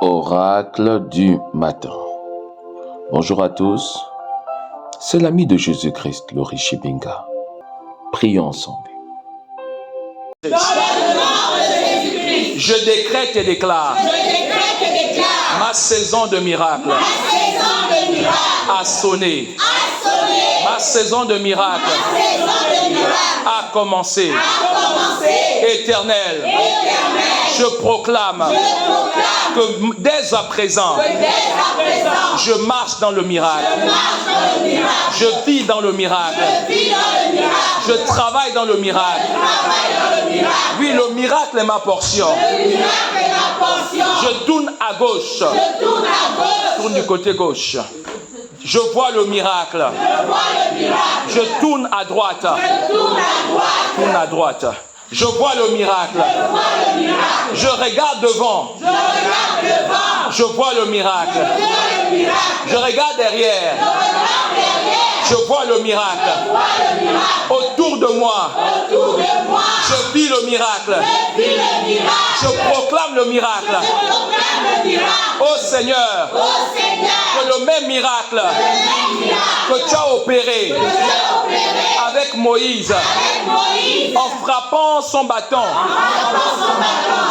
Oracle du matin. Bonjour à tous, c'est l'ami de Jésus-Christ, Laurie Chibinga. Prions ensemble. Je décrète et déclare ma saison de miracle a sonné. Ma saison de miracle a commencé. Éternel, je proclame que dès à présent, je marche dans le miracle. Je vis dans le miracle. Je travaille dans le miracle. Oui, le miracle est ma portion. Je tourne à gauche. Je tourne du côté gauche. Je vois le miracle. Je tourne à droite. Je tourne à droite. Je vois le miracle. Je regarde devant. Je vois le miracle. Je regarde derrière. Je vois le miracle. Autour de moi. Je vis le miracle. Je proclame le miracle. Ô Seigneur, que le même miracle que tu as opéré avec Moïse en frappant son bâton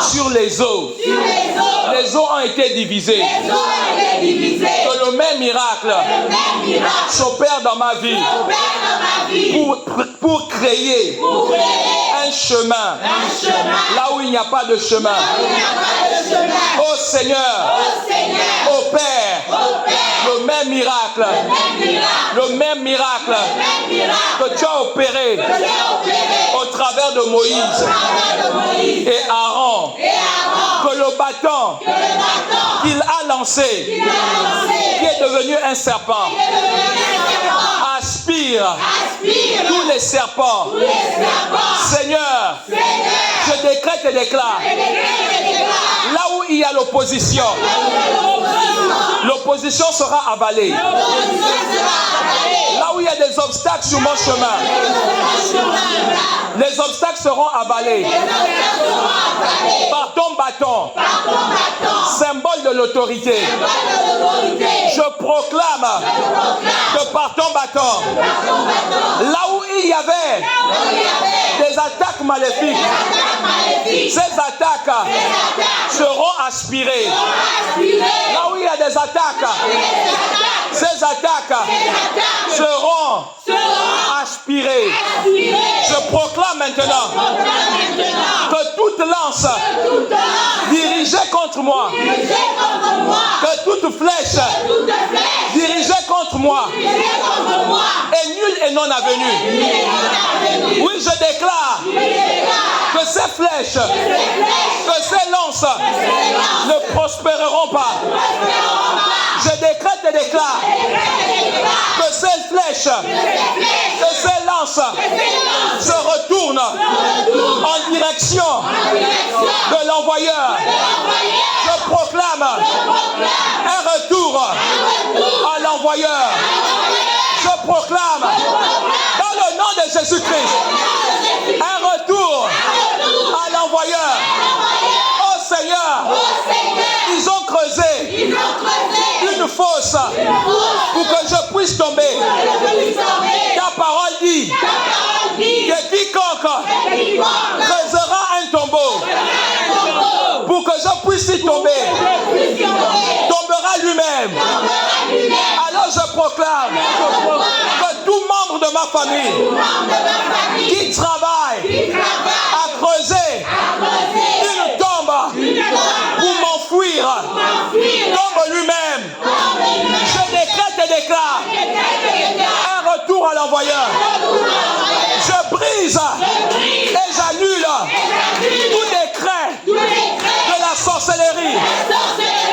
sur les eaux. Les eaux ont été divisées. Que le même miracle s'opère dans ma vie pour créer un chemin là où il n'y a pas de chemin. Ô Seigneur, opère le même miracle, que tu as opéré au travers de Moïse et Aaron, que le bâton qu'il a lancé, qui est devenu un serpent, aspire tous les serpents. Seigneur, je décrète et déclare, là où il y a l'opposition, l'opposition sera avalée. Là où il y a des obstacles sur mon chemin, les obstacles seront avalés par ton bâton, symbole de l'autorité. Je proclame que par ton bâton, là où il y avait des attaques maléfiques, ces attaques seront aspirées. Là où il y a des attaques, ces attaques seront aspirées. Je proclame maintenant que toute lance dirigée contre moi, que toute flèche dirigée contre moi est nulle et non avenue. Oui, je déclare que ces flèches, que ces lances ne prospéreront pas. Je décrète et déclare que ces flèches, que ces lances se retournent en direction de l'envoyeur. Je proclame un retour à l'envoyeur. Je proclame dans le nom de Jésus-Christ un retour à l'envoyeur. Oh Seigneur, ils ont creusé une fosse pour que je puisse tomber. Ta parole dit que quiconque creusera un tombeau pour que je puisse y tomber, tombera lui-même. Alors je proclame que tout membre de ma famille qui travaille à creuser une tombe pour m'enfuir, tombe lui-même. Je décrète et déclare un retour à l'envoyeur. Je brise et j'annule tout décret de la sorcellerie.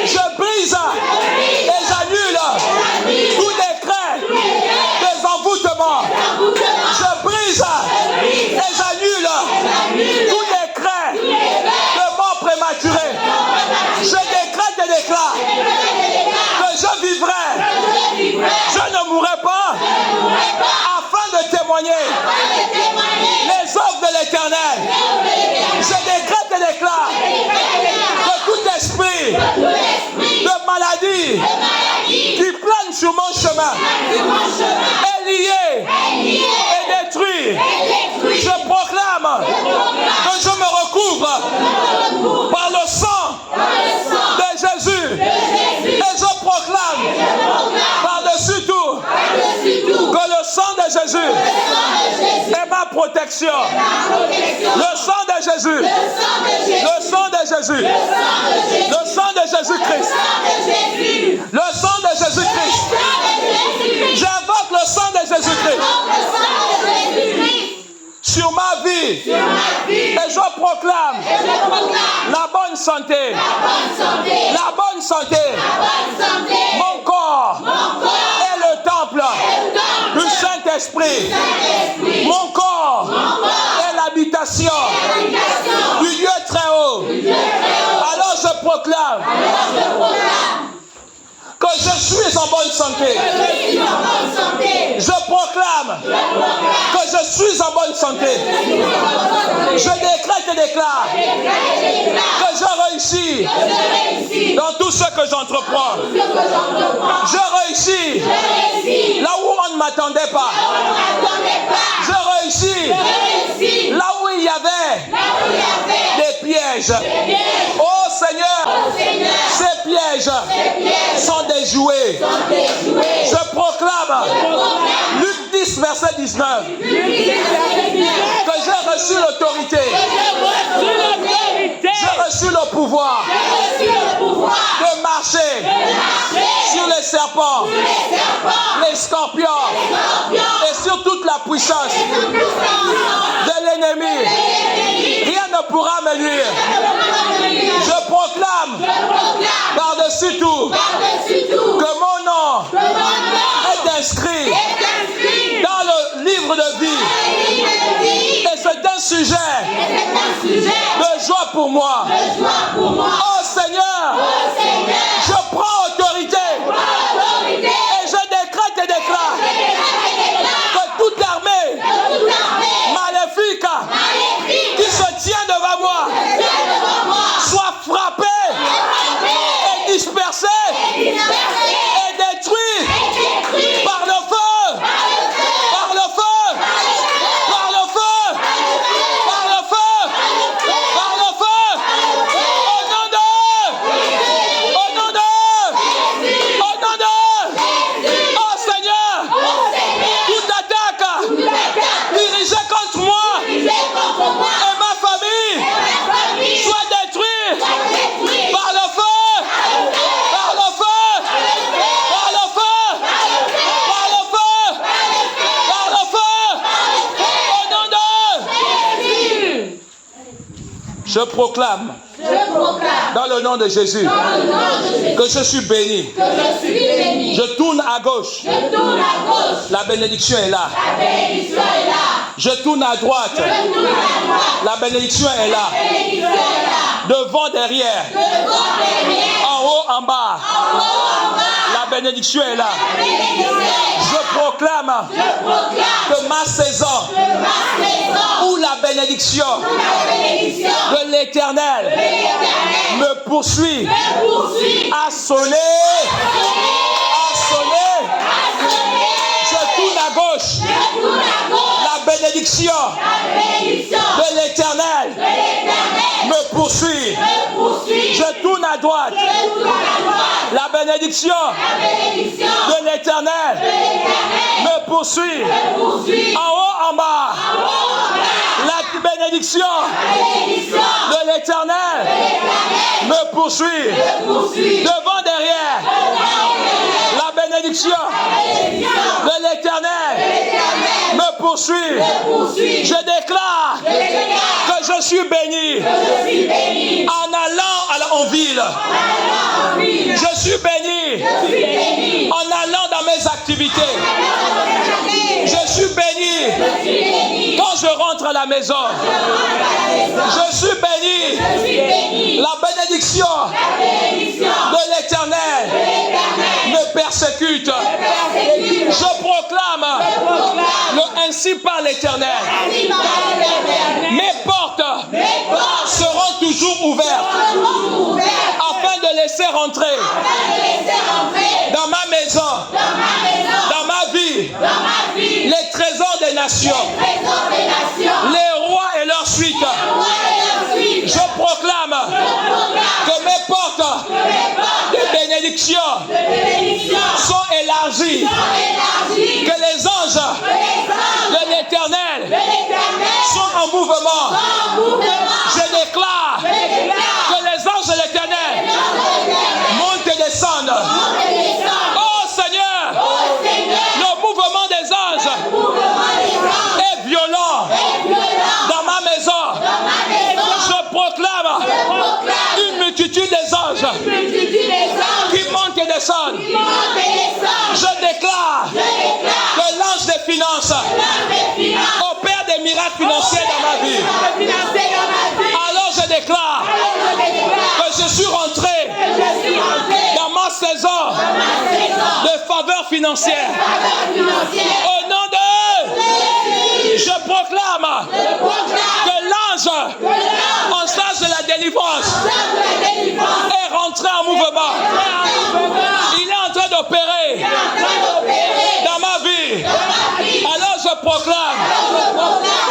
Je brise et j'annule tout décret des envoûtements. Je brise et j'annule tout décret de mort prématurée. Je décrète et déclare que je vivrai, je ne mourrai pas, afin de témoigner les œuvres de l'Éternel. Je décrète et déclare que tout esprit maladie qui plane sur mon chemin est liée et détruite. Je proclame que je me recouvre par le sang de Jésus. Et je proclame par-dessus tout que le sang de Jésus est ma protection. Le sang de Jésus. Le sang de Jésus. Le sang de Jésus-Christ. Le sang de Jésus-Christ. J'invoque le sang de Jésus-Christ sur ma vie. Et je proclame la bonne santé. La bonne santé. Mon corps est le temple du Saint-Esprit. Mon corps est l'habitation du Dieu très haut. Alors je proclame que je suis en bonne santé. Je proclame que je suis en bonne santé. Je décrète et déclare que je réussis dans tout ce que j'entreprends. Je réussis là où on ne m'attendait pas. Je réussis là où il y avait des pièges. Oh Seigneur, ces pièges sont déjoués. Je proclame Luc 10, verset 19 que j'ai reçu l'autorité. J'ai reçu le pouvoir de marcher sur les serpents, les scorpions et sur toute la puissance de l'ennemi. Rien ne pourra me nuire. Je proclame par-dessus tout que mon nom est inscrit dans le livre de vie. Et c'est un sujet de joie pour moi. Oh Seigneur, je prends autorité et je décrète et déclare que toute armée maléfique qui se tient devant moi soit frappée et dispersée et détruite par le feu, par le feu, par le feu, par le feu, par le feu, au nom de, au nom de, au nom de, oh Seigneur, toute attaque dirigée contre moi et ma famille soit détruite par le feu, par le feu, par le feu, par le feu, par le feu, au nom de. Je proclame dans le nom de Jésus que je suis béni. Je tourne à gauche. La bénédiction est là. Je tourne à droite. La bénédiction est là. Devant, derrière. En haut, en bas. La bénédiction est là. Je proclame que ma saison où la bénédiction de l'Éternel me poursuit à sonner. Je tourne à gauche. La bénédiction de l'Éternel me poursuit. Je tourne à droite. La bénédiction de l'Éternel me poursuit. En haut, en bas. La bénédiction de l'Éternel me poursuit. Devant, derrière. La bénédiction de l'Éternel me poursuit. Je déclare que je suis béni en allant en ville. Je suis béni en allant dans mes activités. Je suis béni quand je rentre à la maison. Je suis béni. La bénédiction de l'Éternel me persécute. Je proclame ainsi par l'Éternel. Mes portes seront toujours ouvertes afin de laisser rentrer dans ma maison, dans ma vie, les trésors des nations, les rois et leurs suites. Je proclame que mes portes de bénédiction sont élargies, que les anges de l'Éternel sont en mouvement. Je déclare que les anges de l'Éternel montent et descendent. Oh Seigneur, le mouvement des anges est violent dans ma maison. Je proclame une multitude des anges qui montent et descendent. Je déclare que l'ange des finances opère des miracles financiers dans ma vie. Alors je déclare que je suis rentré dans ma saison de faveur financière. Au nom de je proclame que l'ange en charge de la délivrance est rentré en mouvement. Il est en train d'opérer dans ma vie. Alors je proclame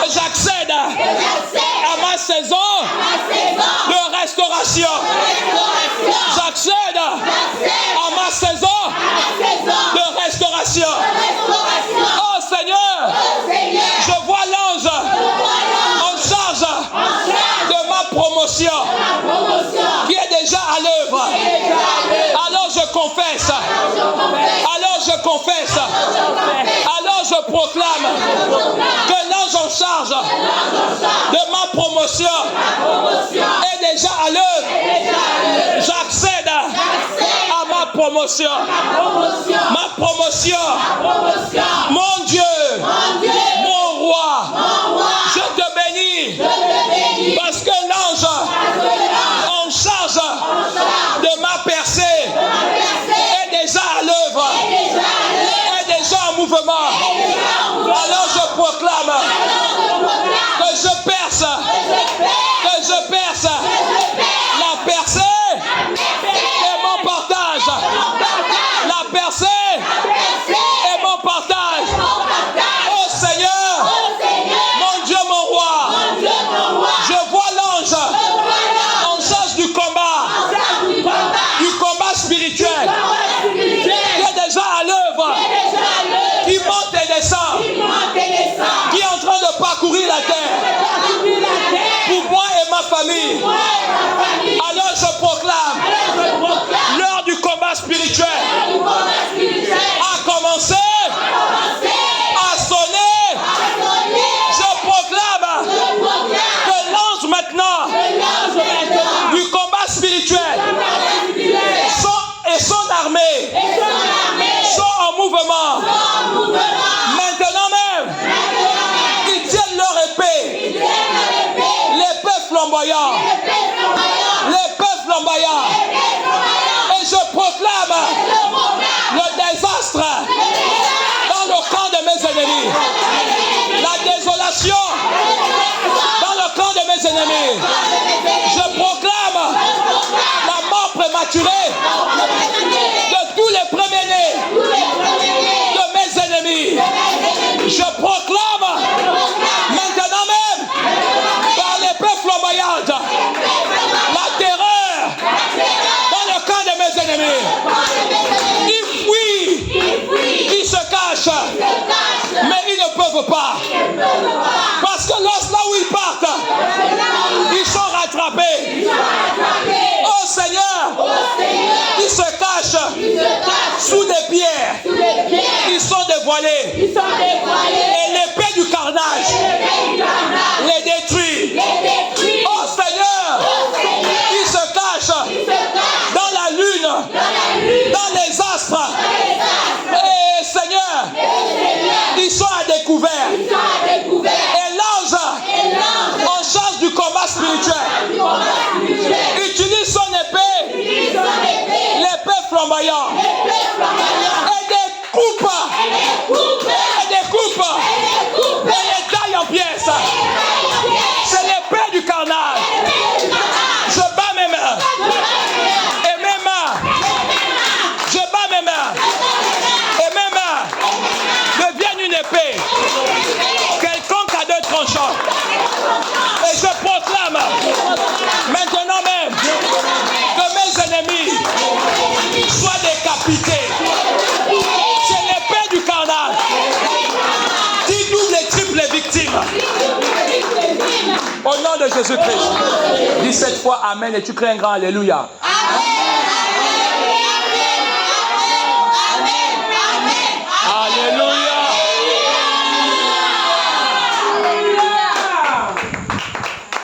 que j'accède à ma saison de restauration. J'accède à ma saison de restauration. Oh Seigneur, je vois l'ange en charge de ma promotion qui est déjà à l'œuvre. Alors je confesse, alors je proclame que l'ange en charge de ma promotion est déjà à l'œuvre. J'accède à ma promotion. Ma promotion. Mon Dieu, mon roi, je te bénis parce que l'ange en charge de ma percée est déjà à l'œuvre, est déjà en mouvement. Alors je proclame que je perce la percée est mon partage. La percée est mon partage. Oh Seigneur, mon Dieu, mon roi, je vois l'ange en charge du combat spirituel qui est déjà à l'œuvre, qui monte et descend, qui est en train de parcourir la terre pour moi et ma famille. Alors je proclame, l'heure du combat spirituel a commencé, a sonné. Je proclame que l'ange maintenant du combat spirituel et son armée sont en mouvement. Maintenant même, ils tiennent leur épée. L'épée flamboyante. Et je proclame le désastre dans le camp de mes ennemis. La désolation dans le camp de mes ennemis. Je proclame la mort prématurée de tous les premiers-nés de mes ennemis. Je proclame maintenant même par l'épée flamboyante la terreur dans le camp de mes ennemis. Ils fuient, ils se cachent, mais ils ne peuvent pas. Parce que là où ils partent, ils sont rattrapés. Oh Seigneur, ils se cachent sous des pierres. Ils sont dévoilés. Et l'épée du carnage les détruit. Oh Seigneur, ils se cachent dans la lune, dans les astres. Et Seigneur, ils sont à découvert. Et l'ange en charge du combat spirituel utilise son épée, l'épée flamboyante, et découpe, et les taille en pièces. l'épée du carnage. Je bats mes mains. Et mes mains décapité. C'est l'épée du carnal qui double et triple les victimes. Au nom de Jésus-Christ. Dis cette fois Amen et tu crées un grand Alléluia. Amen.